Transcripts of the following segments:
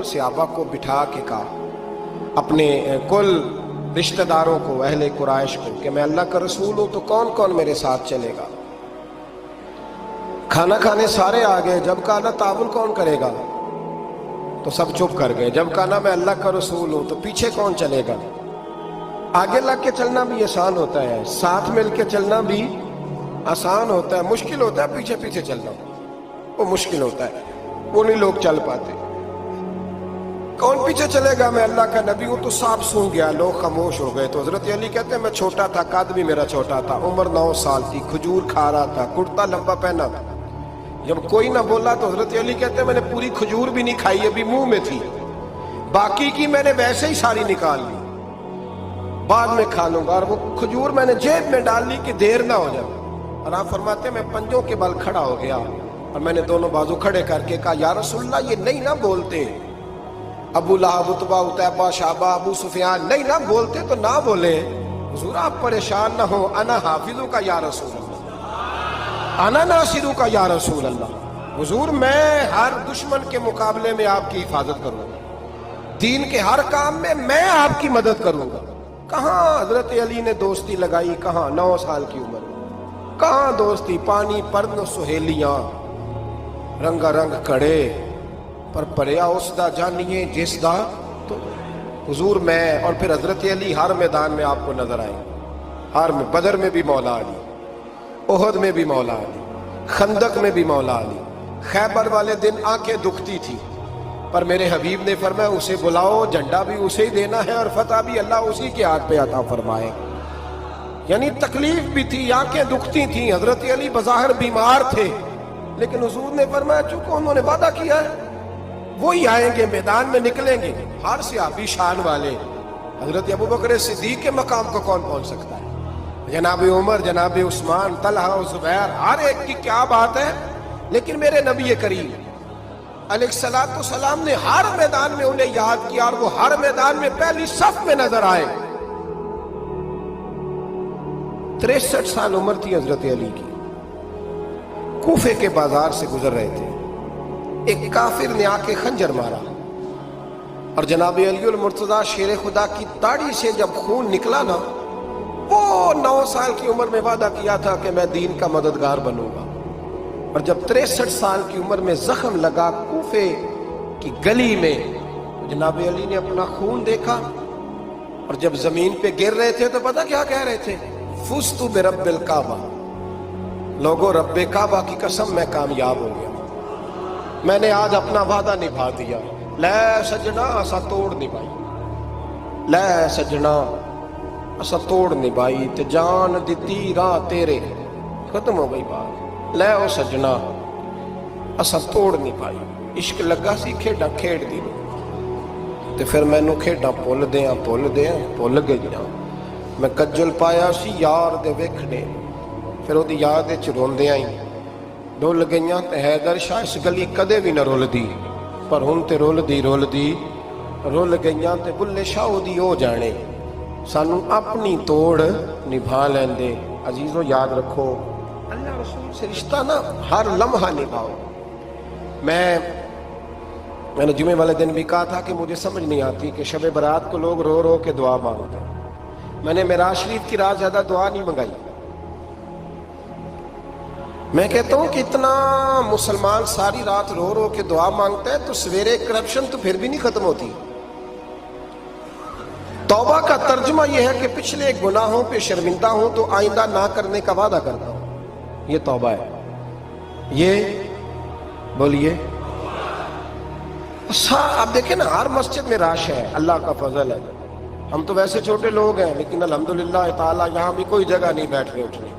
कुल सहाबा को बिठा के कहा, अपने कुल रिश्ते दारों को, अहले कुरैश को, कि मैं अल्लाह का रसूल हूं तो कौन कौन मेरे साथ चलेगा। खाना खाने सारे आ गए, जब कहा ना ताउन कौन करेगा तो सब चुप कर गए। जब कहा ना मैं अल्लाह का रसूल हूं तो पीछे कौन चलेगा। आगे लग के चलना भी आसान होता है, साथ मिल के चलना भी आसान होता है, मुश्किल होता है पीछे पीछे चलना, वो मुश्किल होता है, वो नहीं लोग चल पाते। कौन पीछे चलेगा, मैं अल्लाह का नबी हूं। तो सांप सूंघ गया, लोग खामोश हो गए। तो हजरत अली कहते हैं मैं छोटा था, कद भी मेरा छोटा था, उम्र 9 साल थी, खजूर खा रहा था, कुर्ता लंबा पहना था। जब कोई ना बोला तो हजरत अली कहते हैं मैंने पूरी खजूर भी नहीं खाई, अभी मुंह में थी, बाकी की मैंने वैसे ही सारी निकाल ली, बाद में खा लूंगा। और वो खजूर मैंने जेब में डाल ली कि देर ना हो जाए। और आप फरमाते हैं मैं पंजों के बल खड़ा हो गया और मैंने दोनों बाजू खड़े करके कहा या रसूलल्लाह ये नहीं ना बोलते, अबू लहब, उतबा, उतैबा, शाबा, अबू सुफियान नहीं ना बोलते तो ना बोले। हुजूर आप परेशान ना हो, अना हाफिजू का या रसूल अल्लाह, अना नासिरू का या रसूल अल्लाह। हुजूर मैं हर दुश्मन के मुकाबले में आपकी हिफाजत करूंगा, दीन के हर काम में मैं आपकी मदद करूंगा। कहाँ हजरत अली ने दोस्ती लगाई, कहाँ 9 साल की उम्र में, कहाँ दोस्ती, पानी परन सुहेलियां, रंगा रंग कड़े पर परया उसदा जानिए जिसदा। तो हुजूर मैं और फिर हजरत अली हर मैदान में आपको नजर आए, हर में, बदर में भी मौला अली, ओहद में भी मौला अली, खंदक में भी मौला अली। खैबर वाले दिन आंखें दुखती थी पर मेरे हबीब ने फरमाया उसे बुलाओ, झंडा भी उसे ही देना है और फतह भी अल्लाह उसी के हाथ पे अता फरमाए। यानी तकलीफ भी थी, आंखें दुखती थी, हजरत अली बज़ाहिर बीमार थे, लेकिन हुजूर ने फरमाया चूंकि उन्होंने वादा किया है वही आएंगे, मैदान में निकलेंगे। हर सहाबी शान वाले, हजरत अबू बकर सिद्दीक के मकाम को कौन पहुंच सकता है, जनाब उमर, जनाब उस्मान, तलहा और जुबैर, हर एक की क्या बात है। लेकिन मेरे नबी करीम अलैहिस्सलातु सलाम ने हर मैदान में उन्हें याद किया और वो हर मैदान में पहली सफ में नजर आए। 63 साल उम्र थी हजरत अली की, कूफे के बाजार से गुजर रहे थे, एक काफिर ने आके खंजर मारा और जनाब अली मुर्तजा शेर खुदा की दाढ़ी से जब खून निकला ना, वो 9 साल की उम्र में वादा किया था कि मैं दीन का मददगार बनूंगा। और जब 63 साल की उम्र में जख्म लगा कूफे की गली में, जनाब अली ने अपना खून देखा और जब जमीन पे गिर रहे थे तो पता क्या कह रहे थे, फुस्तु बिरब्बिल काबा, लोगो रब्बे काबा की कसम मैं कामयाब हो गया, मैंने आज अपना वादा निभा दिया। लै सजना असा तोड़ निभाई, लै सजना असा तोड़ निभाई ते जान दिती राह तेरे, खत्म हो गई बात। लै ओ सजना असा तोड़ निभाई, इश्क लगा सी खेडा खेड दी ते फिर मैनू खेडा भुल गईयां। मैं कज्जल पाया सी यार दे वेखने, फिर ओदी याद विच रोंदियां ही डुल गईयां ते हैदर शाह इस गली कदे भी न रुलदी, पर हुण ते रुलदी रुल गईयां ते बुल्ले शाह दी हो जाने, सानू अपनी तोड़ निभा लेंदे। अजीजों याद रखो, अल्लाह रसूल से रिश्ता ना हर लम्हा निभाओ। मैंने जुमे वाले दिन भी कहा था कि मुझे समझ नहीं आती कि शब बरात को लोग रो रो के दुआ मांगते हैं। मैंने मेराज शरीफ की रात ज्यादा दुआ नहीं मंगाई। मैं कहता हूं कि इतना मुसलमान सारी रात रो रो के दुआ मांगता है तो सवेरे करप्शन तो फिर भी नहीं खत्म होती। तौबा का तर्जुमा यह है कि पिछले गुनाहों पे शर्मिंदा हूं तो आइंदा ना करने का वादा करता हूं, ये तौबा है। ये बोलिए, आप देखें ना हर मस्जिद में राश है, अल्लाह का फजल है। हम तो वैसे छोटे लोग हैं लेकिन अल्हम्दुलिल्लाह ताला यहाँ भी कोई जगह नहीं बैठने उठने की।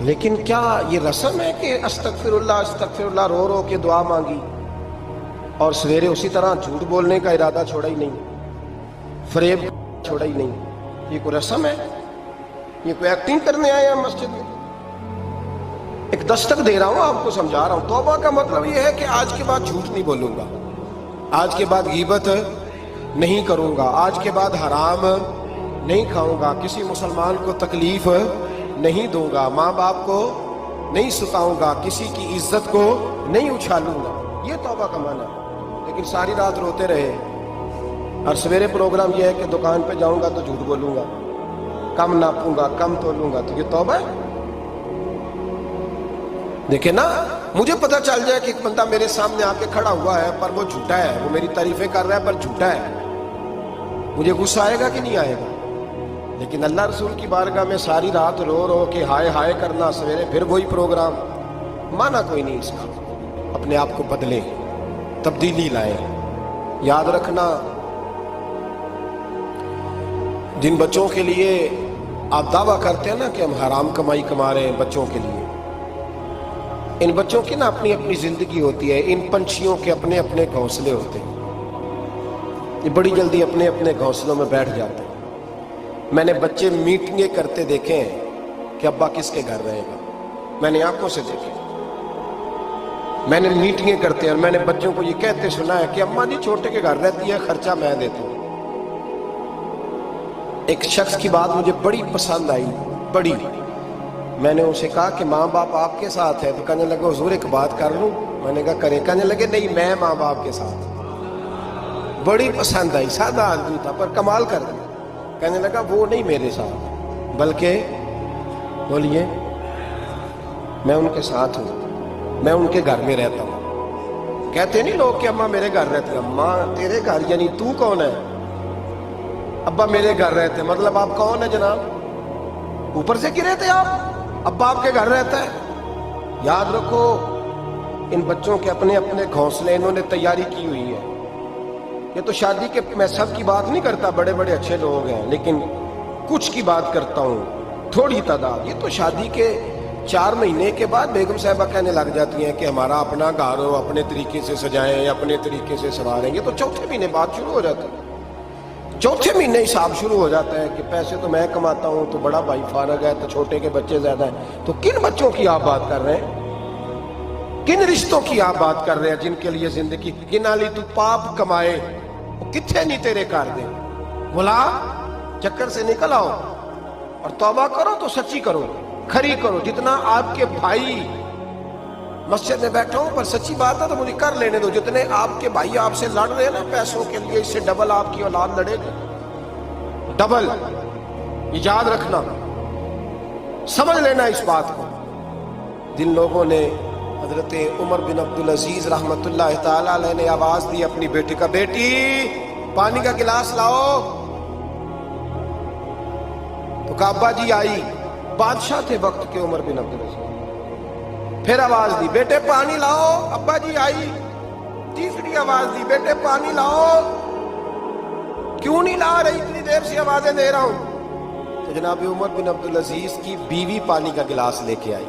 लेकिन क्या ये रस्म है कि अस्तगफिरुल्लाह रो रो के दुआ मांगी और सवेरे उसी तरह झूठ बोलने का इरादा छोड़ा ही नहीं, फरेब छोड़ा ही नहीं? ये कोई रस्म है? ये कोई एक्टिंग करने आए हैं मस्जिद में? एक दस्तक दे रहा हूं, आपको समझा रहा हूं। तौबा का मतलब ये है कि आज के बाद झूठ नहीं बोलूंगा, आज के बाद गीबत नहीं करूंगा, आज के बाद हराम नहीं खाऊंगा, किसी मुसलमान को तकलीफ नहीं दूंगा, माँ बाप को नहीं सताऊंगा, किसी की इज्जत को नहीं उछालूंगा। ये तौबा तौबा कमाना, लेकिन सारी रात रोते रहे और सवेरे प्रोग्राम यह है कि दुकान पे जाऊंगा तो झूठ बोलूंगा, कम नापूंगा, कम तोलूंगा, तो ये तौबा है? देखे ना, मुझे पता चल जाए कि एक बंदा मेरे सामने आके खड़ा हुआ है पर वो झूठा है, वो मेरी तारीफें कर रहा है पर झूठा है, मुझे गुस्सा आएगा कि नहीं आएगा? लेकिन अल्लाह रसूल की बारगाह में सारी रात रो रो के हाय हाय करना, सवेरे फिर वही प्रोग्राम, माना कोई नहीं इसका। अपने आप को बदले, तब्दीली लाए। याद रखना, जिन बच्चों के लिए आप दावा करते हैं ना कि हम हराम कमाई कमा रहे हैं बच्चों के लिए, इन बच्चों की ना अपनी अपनी जिंदगी होती है, इन पंछियों के अपने अपने घोंसले होते हैं, ये बड़ी जल्दी अपने अपने घोंसलों में बैठ जाते हैं। मैंने बच्चे मीटिंगें करते देखे हैं कि अब्बा किसके घर रहेगा, मैंने आंखों से देखे। मैंने मीटिंगें करते हैं और मैंने बच्चों को ये कहते सुना है कि अम्मा जी छोटे के घर रहती है, खर्चा मैं देता हूं। एक शख्स की बात मुझे बड़ी पसंद आई, बड़ी। मैंने उसे कहा कि माँ बाप आपके साथ है, तो कहने लगे हुजूर एक बात कर लूं? मैंने कहा करें। कहने लगे नहीं, मैं माँ बाप के साथ। बड़ी पसंद आई, सादा आदमी था पर कमाल कर दिया। कहने लगा वो नहीं मेरे साथ, बल्कि बोलिए मैं उनके साथ हूं, मैं उनके घर में रहता हूं। कहते नहीं लोग कि अम्मा मेरे घर रहते हैं। अम्मा तेरे घर यानी तू कौन है? अब्बा मेरे घर रहते हैं, मतलब आप कौन है जनाब? ऊपर से गिरे थे आप, अब्बा आपके घर रहता है। याद रखो, इन बच्चों के अपने अपने घोंसले इन्होंने तैयारी की हुई है। ये तो शादी के, मैं सब की बात नहीं करता, बड़े बड़े अच्छे लोग हैं, लेकिन कुछ की बात करता हूं, थोड़ी तादाद। ये तो शादी के 4 महीने के बाद बेगम साहिबा कहने लग जाती हैं कि हमारा अपना घर हो, अपने तरीके से सजाएं, अपने तरीके से संवारेंगे। तो चौथे महीने बात शुरू हो जाती है। चौथे महीने हिसाब शुरू हो जाता है कि पैसे तो मैं कमाता हूं, तो बड़ा भाई फारग है, तो छोटे के बच्चे ज्यादा है। तो किन बच्चों की आप बात कर रहे हैं? किन रिश्तों की आप बात कर रहे हैं जिनके लिए जिंदगी गिनाली तू पाप कमाए, वो कितने नहीं तेरे कर दे। बोला चक्कर से निकल आओ और तौबा करो तो सच्ची करो, खरी करो। जितना आपके भाई मस्जिद में बैठा हूं पर सच्ची बात है तो मुझे कर लेने दो। जितने आपके भाई आपसे लड़ रहे हैं ना पैसों के लिए, इससे डबल आपकी औलाद लड़ेगी, डबल। याद रखना, समझ लेना इस बात को। जिन लोगों ने हजरत उमर बिन अब्दुल अजीज रहमतुल्लाह ताला अलैह ने आवाज दी अपनी बेटी का, बेटी पानी का गिलास लाओ, तो काबा जी आई, बादशाह थे वक्त के उमर बिन अब्दुल अजीज। फिर आवाज दी, बेटे पानी लाओ, अब्बा जी आई। तीसरी आवाज दी, बेटे पानी लाओ, क्यों नहीं ला रही, इतनी देर से आवाजें दे रहा हूं। तो जनाब उमर बिन अब्दुल अजीज की बीवी पानी का गिलास लेके आई।